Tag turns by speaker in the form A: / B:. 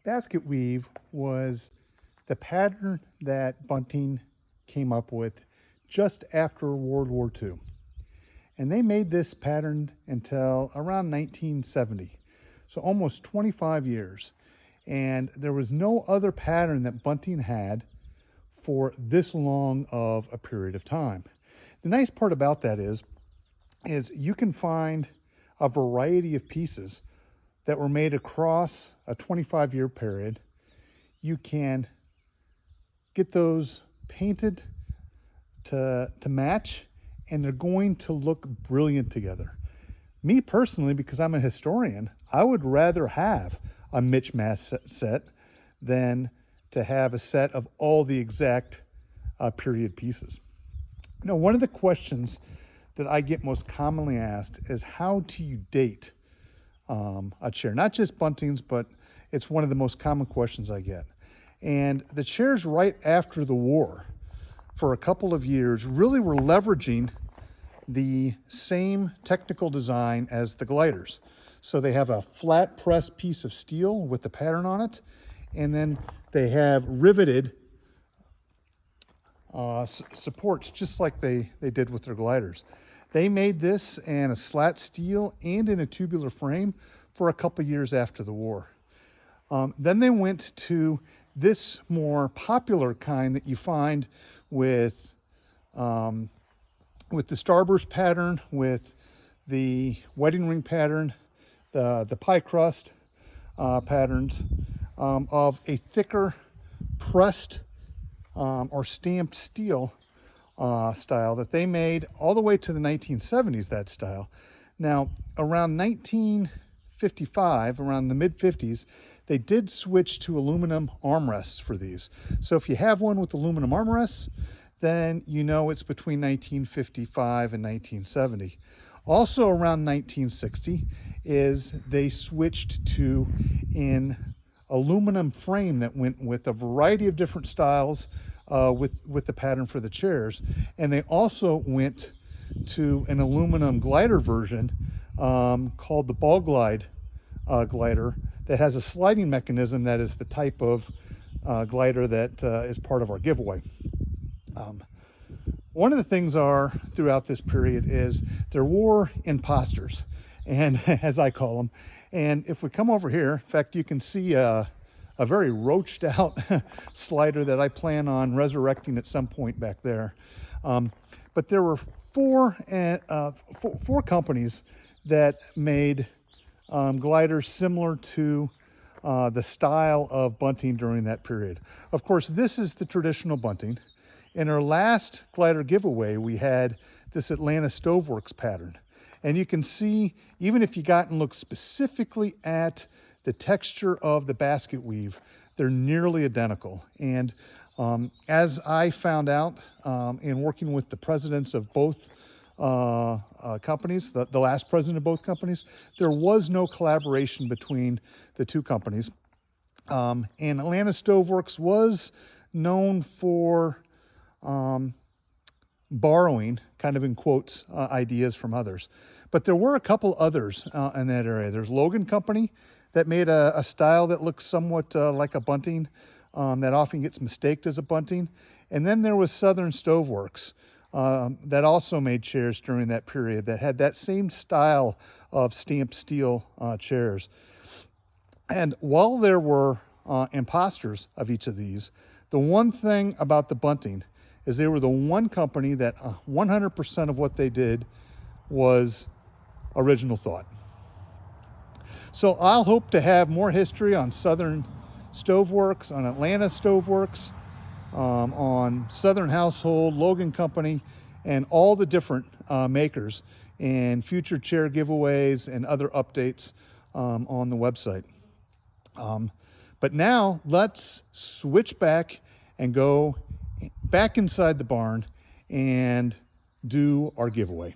A: Basket weave was the pattern that Bunting came up with just after World War II. And they made this pattern until around 1970. So almost 25 years. And there was no other pattern that Bunting had for this long of a period of time. The nice part about that is you can find a variety of pieces that were made across a 25-year period. You can get those painted to match, and they're going to look brilliant together. Me personally, because I'm a historian, I would rather have a mismatch set than to have a set of all the exact period pieces. Now, one of the questions that I get most commonly asked is, how do you date a chair? Not just Bunting's, but it's one of the most common questions I get. And the chairs right after the war, for a couple of years, really were leveraging the same technical design as the gliders. So they have a flat press piece of steel with the pattern on it, and then they have riveted supports just like they did with their gliders. They made this in a slat steel and in a tubular frame for a couple years after the war. Then they went to this more popular kind that you find with the starburst pattern, with the wedding ring pattern, the pie crust patterns, of a thicker pressed or stamped steel style that they made all the way to the 1970s, that style. Now, around 1955, around the mid-50s, they did switch to aluminum armrests for these. So if you have one with aluminum armrests, then you know it's between 1955 and 1970. Also around 1960 is they switched to an aluminum frame that went with a variety of different styles with the pattern for the chairs. And they also went to an aluminum glider version called the Ball Glide glider that has a sliding mechanism that is the type of glider that is part of our giveaway. One of the things throughout this period is there were imposters, and as I call them. And if we come over here, in fact, you can see a very roached out slider that I plan on resurrecting at some point back there. But there were four companies that made gliders similar to the style of Bunting during that period. Of course, this is the traditional Bunting. In our last glider giveaway, we had this Atlanta Stoveworks pattern. And you can see, even if you got and look specifically at the texture of the basket weave, they're nearly identical. And as I found out in working with the presidents of both companies, the last president of both companies, there was no collaboration between the two companies. And Atlanta Stoveworks was known for borrowing, kind of in quotes, ideas from others. But there were a couple others in that area. There's Logan Company that made a style that looks somewhat like a Bunting, that often gets mistaken as a Bunting. And then there was Southern Stoveworks that also made chairs during that period that had that same style of stamped steel chairs. And while there were imposters of each of these, the one thing about the Bunting is they were the one company that 100% of what they did was original thought. So I'll hope to have more history on Southern Stoveworks, on Atlanta Stoveworks, on Southern Household, Logan Company, and all the different makers, and future chair giveaways and other updates on the website. But now let's switch back and go back inside the barn and do our giveaway.